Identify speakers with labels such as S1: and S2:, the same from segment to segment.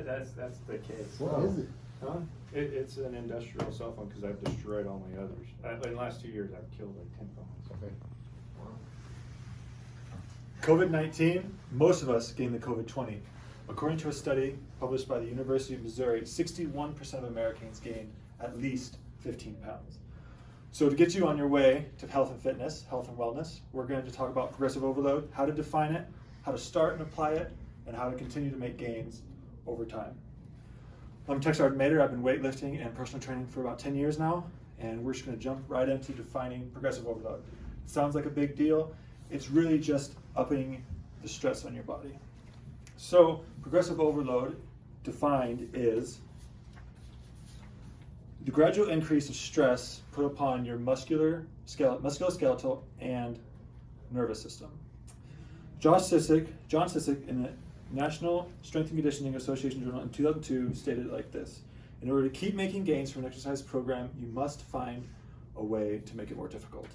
S1: That's the case.
S2: What is it?
S1: Huh? It's an industrial cell phone because I've destroyed all my others. In the last 2 years, I've killed like 10 phones.
S2: Okay.
S3: COVID-19, most of us gained the COVID-20. According to a study published by the University of Missouri, 61% of Americans gained at least 15 pounds. So to get you on your way to health and fitness, health and wellness, we're going to talk about progressive overload, how to define it, how to start and apply it, and how to continue to make gains over time. I'm Tech Sergeant Mater. I've been weightlifting and personal training for about 10 years now, and we're just going to jump right into defining progressive overload. It sounds like a big deal. It's really just upping the stress on your body. So progressive overload defined is the gradual increase of stress put upon your musculoskeletal and nervous system. John Sisek in the National Strength and Conditioning Association Journal in 2002 stated it like this: in order to keep making gains from an exercise program, you must find a way to make it more difficult.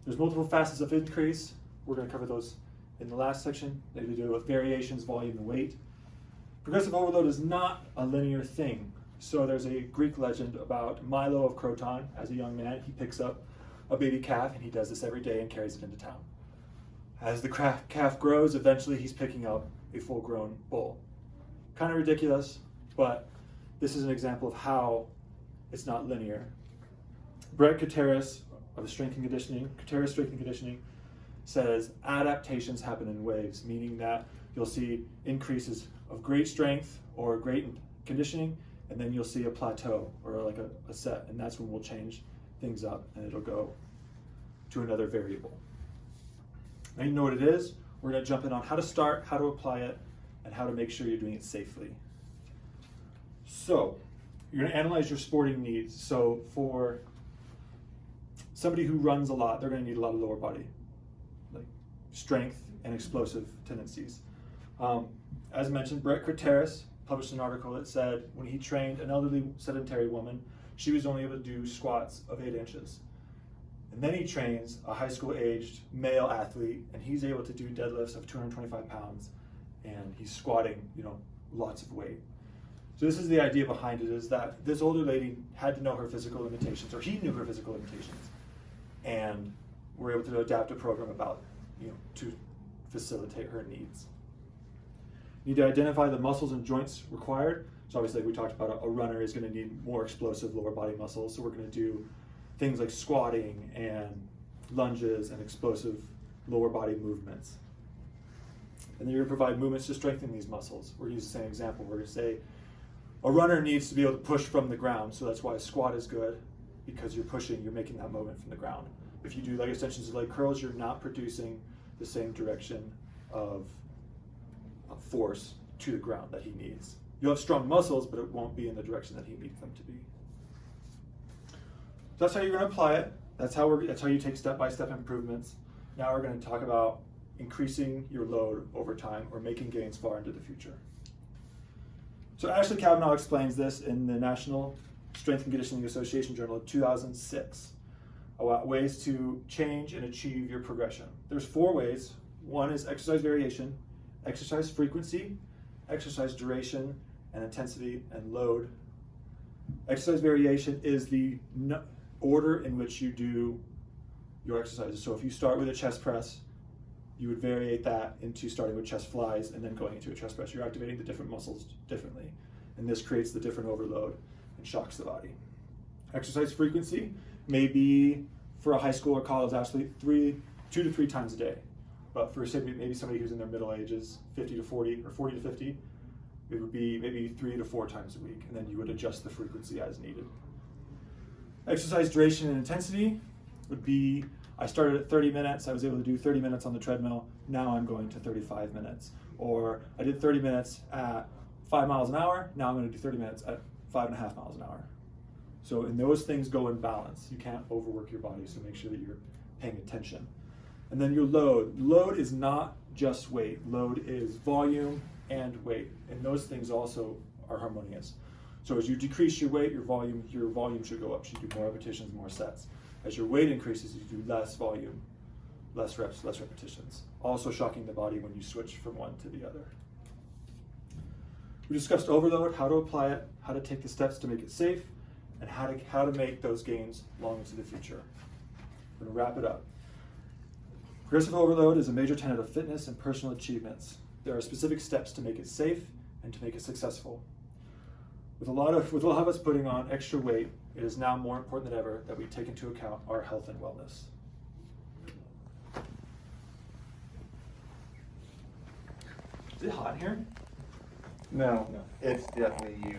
S3: There's multiple facets of increase. We're going to cover those in the last section. They have to do with variations, volume, and weight. Progressive overload is not a linear thing. So there's a Greek legend about Milo of Croton. As a young man, he picks up a baby calf, and he does this every day and carries it into town. As the calf grows, eventually he's picking up a full-grown bull. Kind of ridiculous, but this is an example of how it's not linear. Brett Gutierrez of the Strength and Conditioning says adaptations happen in waves, meaning that you'll see increases of great strength or great conditioning, and then you'll see a plateau or like a set, and that's when we'll change things up and it'll go to another variable. Now you know what it is. We're going to jump in on how to start, how to apply it, and how to make sure you're doing it safely. So you're going to analyze your sporting needs. So for somebody who runs a lot, they're going to need a lot of lower body, like strength and explosive tendencies. As mentioned, Brett Gutierrez published an article that said when he trained an elderly sedentary woman, she was only able to do squats of 8 inches. And then he trains a high school aged male athlete, and he's able to do deadlifts of 225 pounds, and he's squatting, lots of weight. So this is the idea behind it, is that this older lady had to know her physical limitations, or he knew her physical limitations, and we're able to adapt a program to facilitate her needs. You need to identify the muscles and joints required. So obviously, like we talked about, a runner is going to need more explosive lower body muscles. So we're going to do things like squatting and lunges and explosive lower body movements. And then you're going to provide movements to strengthen these muscles. We're going to use the same example. We're going to say a runner needs to be able to push from the ground. So that's why a squat is good, because you're pushing, you're making that movement from the ground. If you do leg extensions or leg curls, you're not producing the same direction of force to the ground that he needs. You'll have strong muscles, but it won't be in the direction that he needs them to be. So that's how you're going to apply it. That's how you take step-by-step improvements. Now we're going to talk about increasing your load over time or making gains far into the future. So Ashley Kavanaugh explains this in the National Strength and Conditioning Association Journal of 2006 about ways to change and achieve your progression. There's 4 ways. One is exercise variation, exercise frequency, exercise duration, and intensity and load. Exercise variation is the order in which you do your exercises. So if you start with a chest press, you would variate that into starting with chest flies and then going into a chest press. You're activating the different muscles differently, and this creates the different overload and shocks the body. Exercise frequency may be, for a high school or college athlete, 2 to 3 times a day. But for maybe somebody who's in their middle ages, 50 to 40 or 40 to 50, it would be maybe 3 to 4 times a week, and then you would adjust the frequency as needed. Exercise duration and intensity would be, I started at 30 minutes, I was able to do 30 minutes on the treadmill, now I'm going to 35 minutes. Or I did 30 minutes at 5 miles an hour, now I'm going to do 30 minutes at 5.5 miles an hour. So, and those things go in balance. You can't overwork your body, so make sure that you're paying attention. And then your load. Load is not just weight. Load is volume and weight, and those things also are harmonious. So as you decrease your weight, your volume should go up. You should do more repetitions, more sets. As your weight increases, you do less volume, less reps, less repetitions. Also shocking the body when you switch from one to the other. We discussed overload, how to apply it, how to take the steps to make it safe, and how to make those gains long into the future. We're gonna wrap it up. Progressive overload is a major tenet of fitness and personal achievements. There are specific steps to make it safe and to make it successful. With a lot of us putting on extra weight, it is now more important than ever that we take into account our health and wellness. Is it hot in here?
S2: No,
S1: No.
S2: it's definitely you.